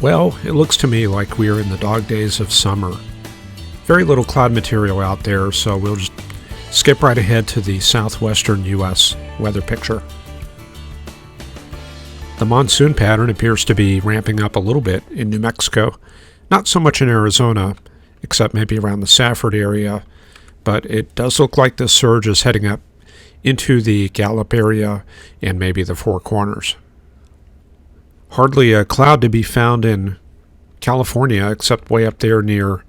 Well, it looks to me like we are in the dog days of summer. Very little cloud material out there, so we'll just skip right ahead to the southwestern U.S. weather picture. The monsoon pattern appears to be ramping up a little bit in New Mexico. Not so much in Arizona, except maybe around the Safford area, but it does look like this surge is heading up into the Gallup area and maybe the Four Corners. Hardly a cloud to be found in California, except way up there near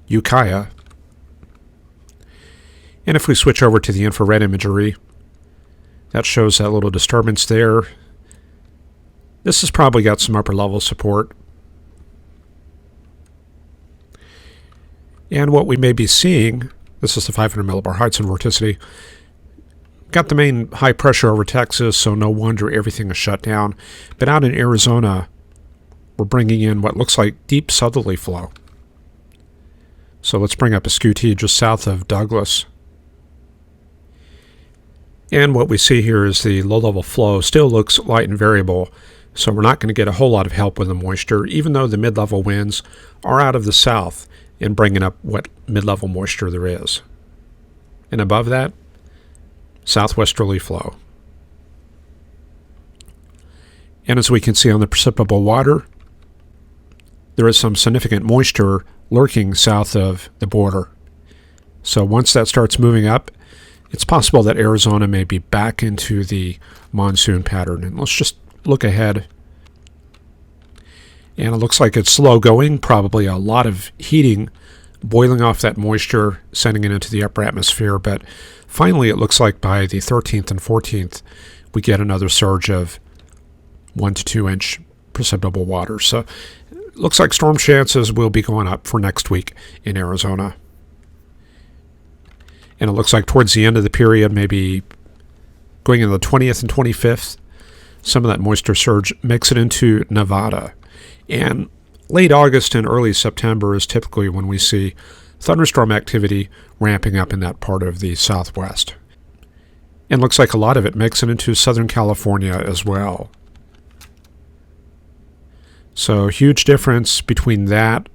Ukiah. And if we switch over to the infrared imagery, that shows that little disturbance there. This has probably got some upper level support. And what we may be seeing, this is the 500 millibar Hudson vorticity, got the main high pressure over Texas, so no wonder everything is shut down. But out in Arizona, we're bringing in what looks like deep southerly flow. So let's bring up a Skew-T just south of Douglas. And what we see here is the low-level flow still looks light and variable, so we're not going to get a whole lot of help with the moisture, even though the mid-level winds are out of the south and bringing up what mid-level moisture there is. And above that, southwesterly flow. And as we can see on the precipitable water, there is some significant moisture lurking south of the border. So once that starts moving up, it's possible that Arizona may be back into the monsoon pattern. And let's just look ahead. And it looks like it's slow going, probably a lot of heating, boiling off that moisture, sending it into the upper atmosphere. But finally, it looks like by the 13th and 14th, we get another surge of 1 to 2 inch precipitable water. So it looks like storm chances will be going up for next week in Arizona. And it looks like towards the end of the period, maybe going into the 20th and 25th, some of that moisture surge makes it into Nevada. And late August and early September is typically when we see thunderstorm activity ramping up in that part of the southwest. And looks like a lot of it makes it into Southern California as well. So huge difference between that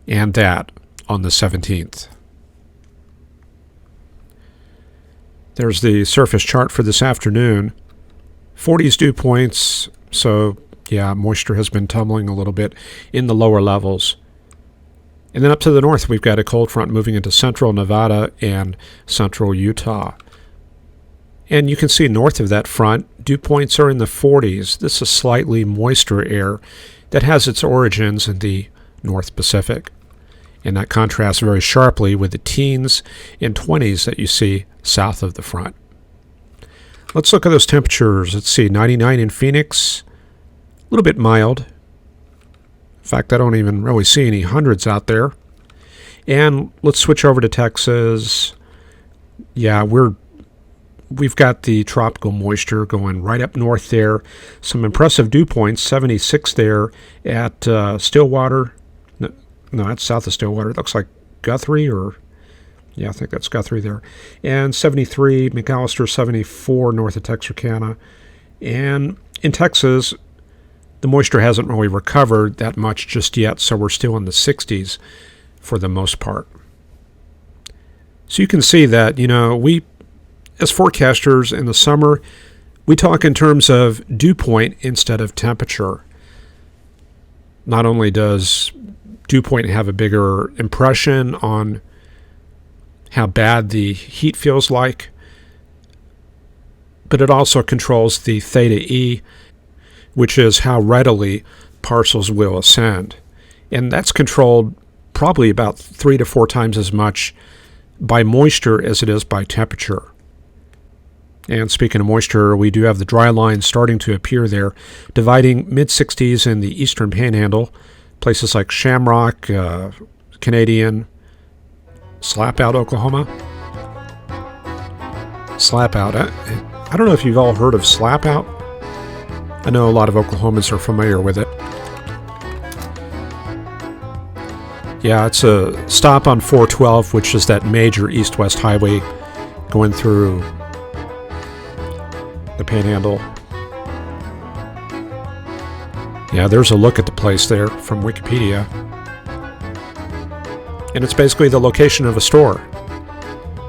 and that on the 17th. There's the surface chart for this afternoon. 40s dew points, so yeah, moisture has been tumbling a little bit in the lower levels. And then up to the north, we've got a cold front moving into central Nevada and central Utah. And you can see north of that front, dew points are in the 40s. This is slightly moister air that has its origins in the North Pacific. And that contrasts very sharply with the teens and 20s that you see south of the front. Let's look at those temperatures. Let's see, 99 in Phoenix, a little bit mild. In fact, I don't even really see any hundreds out there. And let's switch over to Texas. Yeah, we've got the tropical moisture going right up north there. Some impressive dew points, 76 there at Stillwater. No, that's south of Stillwater. It looks like Guthrie yeah, I think that's Guthrie there. And 73, McAllister, 74 north of Texarkana. And in Texas, the moisture hasn't really recovered that much just yet, so we're still in the 60s for the most part. So you can see that, we, as forecasters in the summer, we talk in terms of dew point instead of temperature. Not only does dew point have a bigger impression on how bad the heat feels like, but it also controls the theta E, which is how readily parcels will ascend. And that's controlled probably about 3 to 4 times as much by moisture as it is by temperature. And speaking of moisture, we do have the dry line starting to appear there, dividing mid-60s in the eastern panhandle, places like Shamrock, Canadian, Slapout, Oklahoma. Slapout. I don't know if you've all heard of Slapout. I know a lot of Oklahomans are familiar with it. Yeah, it's a stop on 412, which is that major east-west highway going through the Panhandle. Yeah, there's a look at the place there from Wikipedia. And it's basically the location of a store.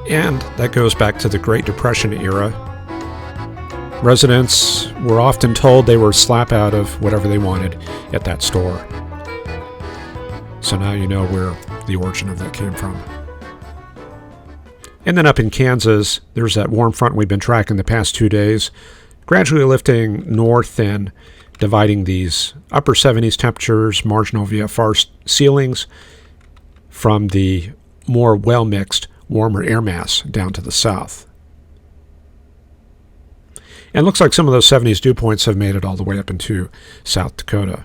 And that goes back to the Great Depression era. Residents were often told they were slap out of whatever they wanted at that store. So now you know where the origin of that came from. And then up in Kansas, there's that warm front we've been tracking the past 2 days, gradually lifting north and dividing these upper 70s temperatures, marginal VFR ceilings, from the more well-mixed, warmer air mass down to the south. And it looks like some of those 70s dew points have made it all the way up into South Dakota.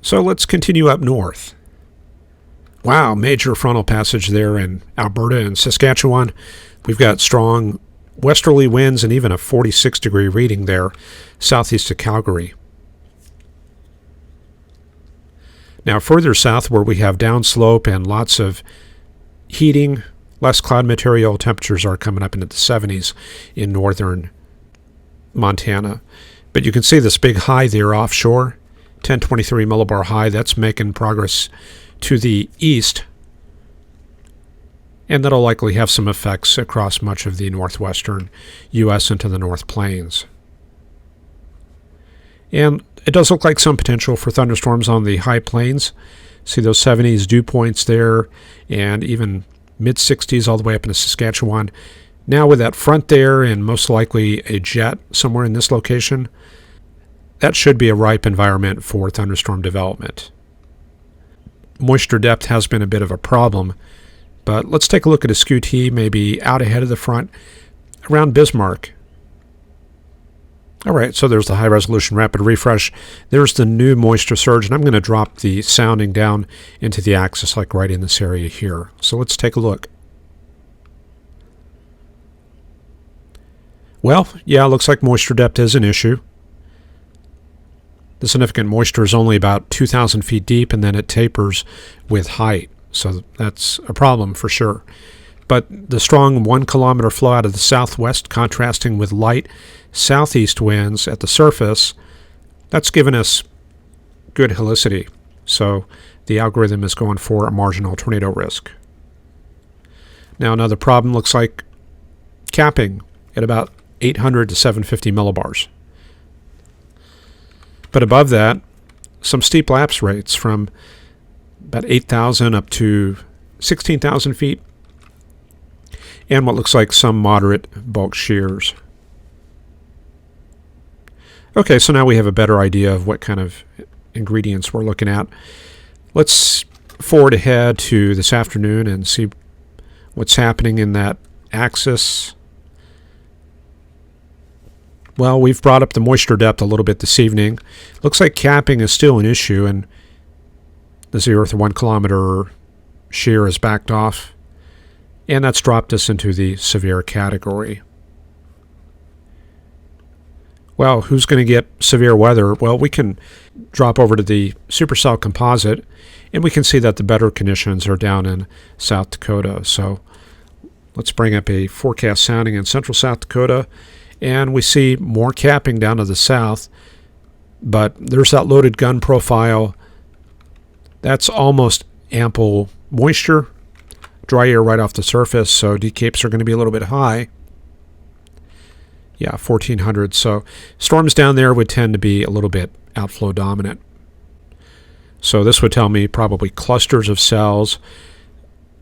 So let's continue up north. Wow, major frontal passage there in Alberta and Saskatchewan. We've got strong westerly winds and even a 46-degree reading there southeast of Calgary. Now further south, where we have downslope and lots of heating, less cloud material, temperatures are coming up into the 70s in northern Montana. But you can see this big high there offshore, 1023 millibar high. That's making progress to the east, and that'll likely have some effects across much of the northwestern U.S. into the North Plains. And it does look like some potential for thunderstorms on the high plains. See those 70s dew points there, and even mid-60s all the way up into Saskatchewan. Now with that front there and most likely a jet somewhere in this location, that should be a ripe environment for thunderstorm development. Moisture depth has been a bit of a problem, but let's take a look at a Skew-T maybe out ahead of the front around Bismarck. All right, so there's the high-resolution rapid refresh. There's the new moisture surge, and I'm going to drop the sounding down into the axis like right in this area here. So let's take a look. Well, yeah, looks like moisture depth is an issue. The significant moisture is only about 2,000 feet deep, and then it tapers with height. So that's a problem for sure. But the strong 1 kilometer flow out of the southwest contrasting with light southeast winds at the surface, that's given us good helicity. So the algorithm is going for a marginal tornado risk. Now another problem looks like capping at about 800 to 750 millibars. But above that, some steep lapse rates from about 8,000 up to 16,000 feet, and what looks like some moderate bulk shears. Okay, so now we have a better idea of what kind of ingredients we're looking at. Let's forward ahead to this afternoon and see what's happening in that axis. Well, we've brought up the moisture depth a little bit this evening. Looks like capping is still an issue, and the 0 to 1 kilometer shear is backed off, and that's dropped us into the severe category. Well, who's going to get severe weather? Well, we can drop over to the supercell composite, and we can see that the better conditions are down in South Dakota. So let's bring up a forecast sounding in central South Dakota, and we see more capping down to the south, but there's that loaded gun profile. That's almost ample moisture, dry air right off the surface, so decapes are going to be a little bit high. Yeah, 1400. So storms down there would tend to be a little bit outflow dominant. So this would tell me probably clusters of cells,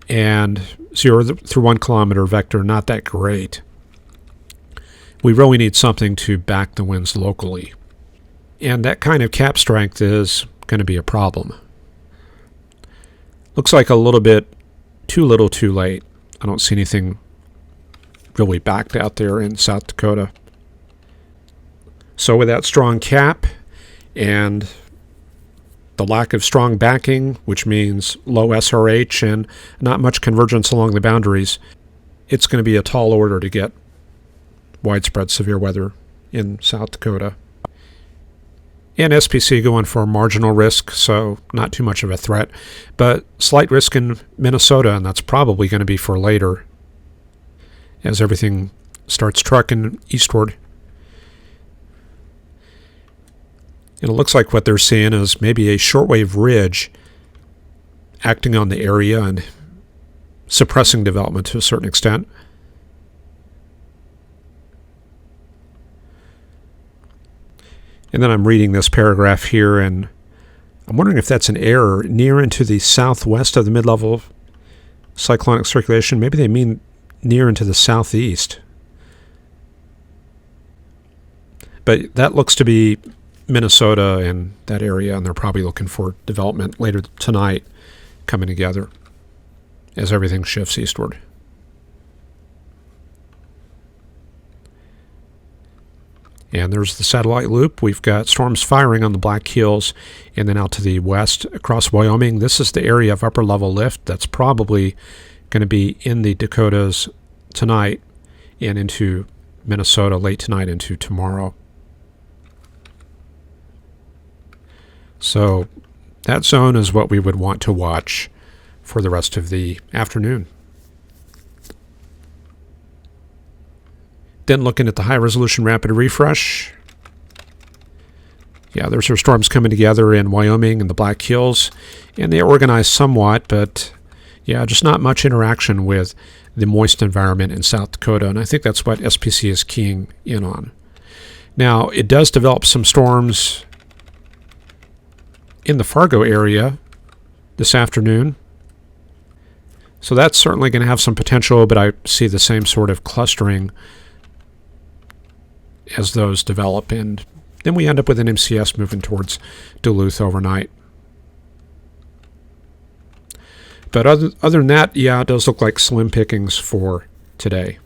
and 0 through 1 kilometer vector, not that great. We really need something to back the winds locally. And that kind of cap strength is going to be a problem. Looks like a little bit too little too late. I don't see anything really backed out there in South Dakota. So with that strong cap and the lack of strong backing, which means low SRH and not much convergence along the boundaries, it's going to be a tall order to get widespread severe weather in South Dakota. And SPC going for marginal risk, so not too much of a threat, but slight risk in Minnesota, and that's probably going to be for later as everything starts trucking eastward. And it looks like what they're seeing is maybe a shortwave ridge acting on the area and suppressing development to a certain extent. And then I'm reading this paragraph here, and I'm wondering if that's an error near into the southwest of the mid-level cyclonic circulation. Maybe they mean near into the southeast. But that looks to be Minnesota and that area, and they're probably looking for development later tonight coming together as everything shifts eastward. And there's the satellite loop. We've got storms firing on the Black Hills and then out to the west across Wyoming. This is the area of upper level lift that's probably going to be in the Dakotas tonight and into Minnesota late tonight into tomorrow. So that zone is what we would want to watch for the rest of the afternoon. Then looking at the high-resolution rapid refresh. Yeah, there's our storms coming together in Wyoming and the Black Hills, and they organize somewhat, but yeah, just not much interaction with the moist environment in South Dakota, and I think that's what SPC is keying in on. Now, it does develop some storms in the Fargo area this afternoon, so that's certainly going to have some potential, but I see the same sort of clustering as those develop, and then we end up with an MCS moving towards Duluth overnight. But other than that, yeah, it does look like slim pickings for today.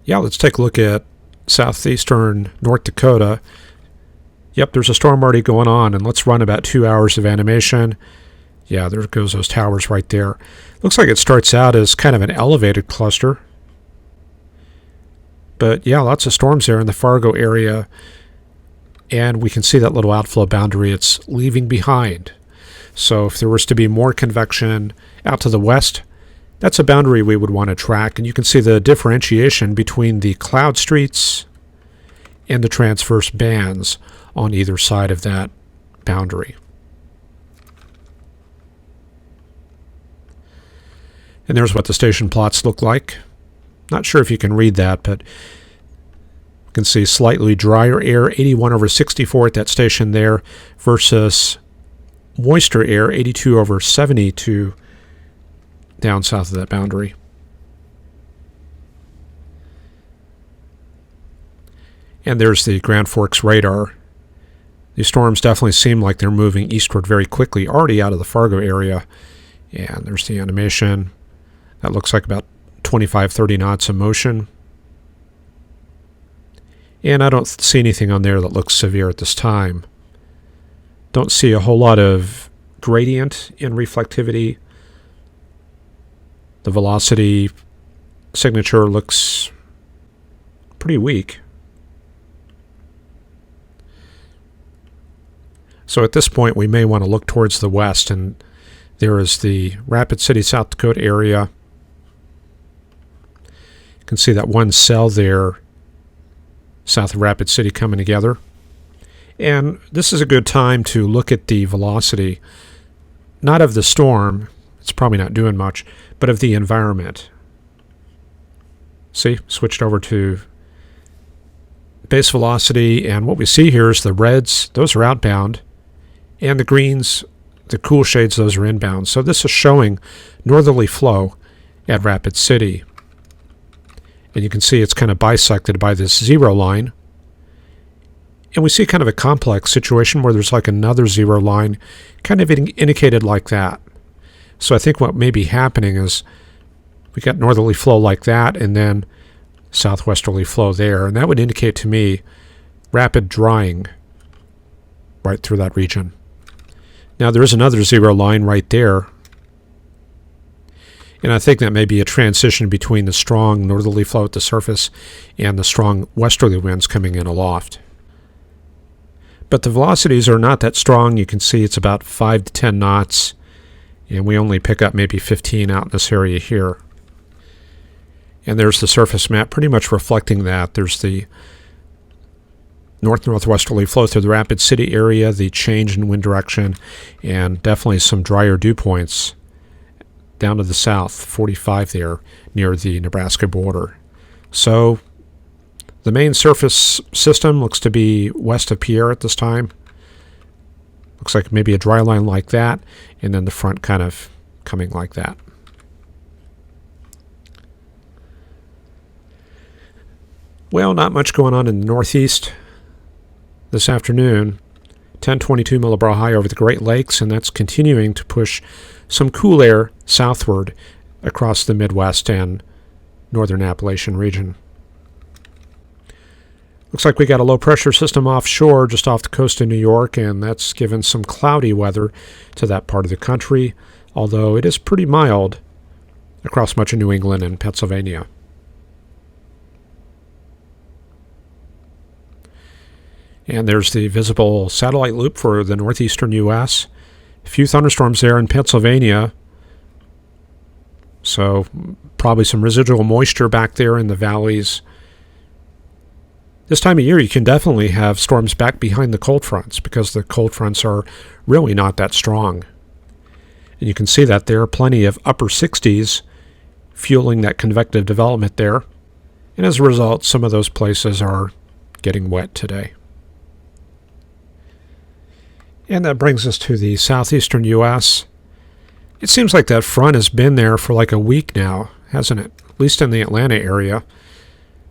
Yeah, let's take a look at southeastern North Dakota. Yep, there's a storm already going on, and let's run about 2 hours of animation. Yeah, there goes those towers right there. Looks like it starts out as kind of an elevated cluster. But yeah, lots of storms there in the Fargo area. And we can see that little outflow boundary it's leaving behind. So if there was to be more convection out to the west, that's a boundary we would want to track. And you can see the differentiation between the cloud streets and the transverse bands on either side of that boundary. And there's what the station plots look like. Not sure if you can read that, but you can see slightly drier air, 81/64 at that station there, versus moister air, 82/72 down south of that boundary. And there's the Grand Forks radar. These storms definitely seem like they're moving eastward very quickly, already out of the Fargo area. And there's the animation. That looks like about 25-30 knots of motion. And I don't see anything on there that looks severe at this time. Don't see a whole lot of gradient in reflectivity. The velocity signature looks pretty weak. So at this point, we may want to look towards the west, and there is the Rapid City, South Dakota area. You can see that one cell there, south of Rapid City, coming together. And this is a good time to look at the velocity, not of the storm, it's probably not doing much, but of the environment. See, switched over to base velocity, and what we see here is the reds, those are outbound, and the greens, the cool shades, those are inbound. So this is showing northerly flow at Rapid City. And you can see it's kind of bisected by this zero line. And we see kind of a complex situation where there's like another zero line kind of indicated like that. So I think what may be happening is we got northerly flow like that and then southwesterly flow there. And that would indicate to me rapid drying right through that region. Now there is another zero line right there. And I think that may be a transition between the strong northerly flow at the surface and the strong westerly winds coming in aloft. But the velocities are not that strong. You can see it's about 5 to 10 knots, and we only pick up maybe 15 out in this area here. And there's the surface map pretty much reflecting that. There's the north-northwesterly flow through the Rapid City area, the change in wind direction, and definitely some drier dew points down to the south, 45 there, near the Nebraska border. So the main surface system looks to be west of Pierre at this time. Looks like maybe a dry line like that, and then the front kind of coming like that. Well, not much going on in the northeast this afternoon. 1022 millibrow high over the Great Lakes, and that's continuing to push some cool air southward across the Midwest and northern Appalachian region. Looks like we got a low pressure system offshore just off the coast of New York, and that's given some cloudy weather to that part of the country, although it is pretty mild across much of New England and Pennsylvania. And there's the visible satellite loop for the northeastern U.S. A few thunderstorms there in Pennsylvania. So probably some residual moisture back there in the valleys. This time of year you can definitely have storms back behind the cold fronts because the cold fronts are really not that strong. And you can see that there are plenty of upper 60s fueling that convective development there. And as a result, some of those places are getting wet today. And that brings us to the southeastern U.S. It seems like that front has been there for like a week now, hasn't it? At least in the Atlanta area.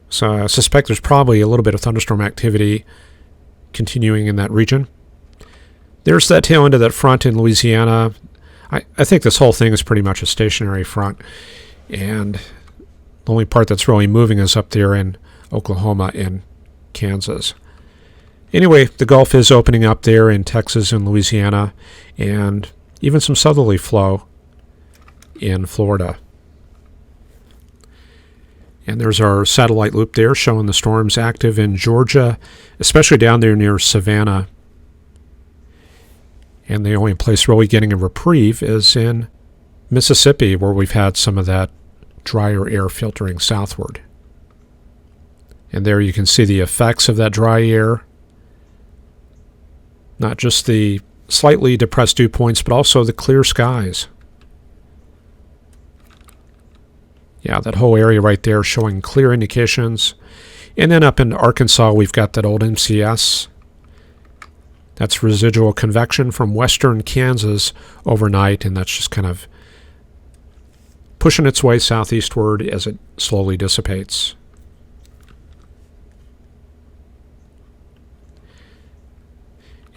So I suspect there's probably a little bit of thunderstorm activity continuing in that region. There's that tail end of that front in Louisiana. I think this whole thing is pretty much a stationary front. And the only part that's really moving is up there in Oklahoma and Kansas. Anyway, the Gulf is opening up there in Texas and Louisiana, and even some southerly flow in Florida. And there's our satellite loop there showing the storms active in Georgia, especially down there near Savannah. And the only place really getting a reprieve is in Mississippi, where we've had some of that drier air filtering southward. And there you can see the effects of that dry air. Not just the slightly depressed dew points, but also the clear skies. Yeah, that whole area right there showing clear indications. And then up in Arkansas, we've got that old MCS. That's residual convection from western Kansas overnight, and that's just kind of pushing its way southeastward as it slowly dissipates.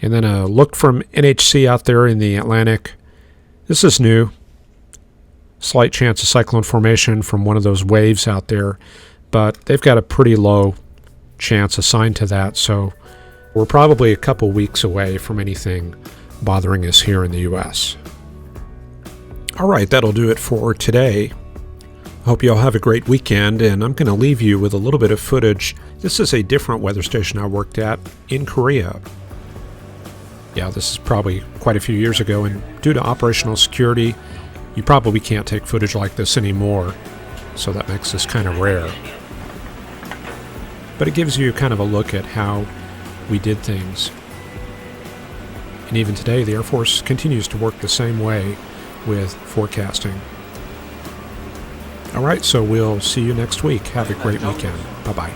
And then a look from NHC out there in the Atlantic. This is new. Slight chance of cyclone formation from one of those waves out there, but they've got a pretty low chance assigned to that, so we're probably a couple weeks away from anything bothering us here in the U.S. All right, that'll do it for today. I hope you all have a great weekend, and I'm going to leave you with a little bit of footage. This is a different weather station I worked at in Korea. Yeah, this is probably quite a few years ago, and due to operational security, you probably can't take footage like this anymore, so that makes this kind of rare. But it gives you kind of a look at how we did things. And even today, the Air Force continues to work the same way with forecasting. All right, so we'll see you next week. Have a great weekend. Bye-bye.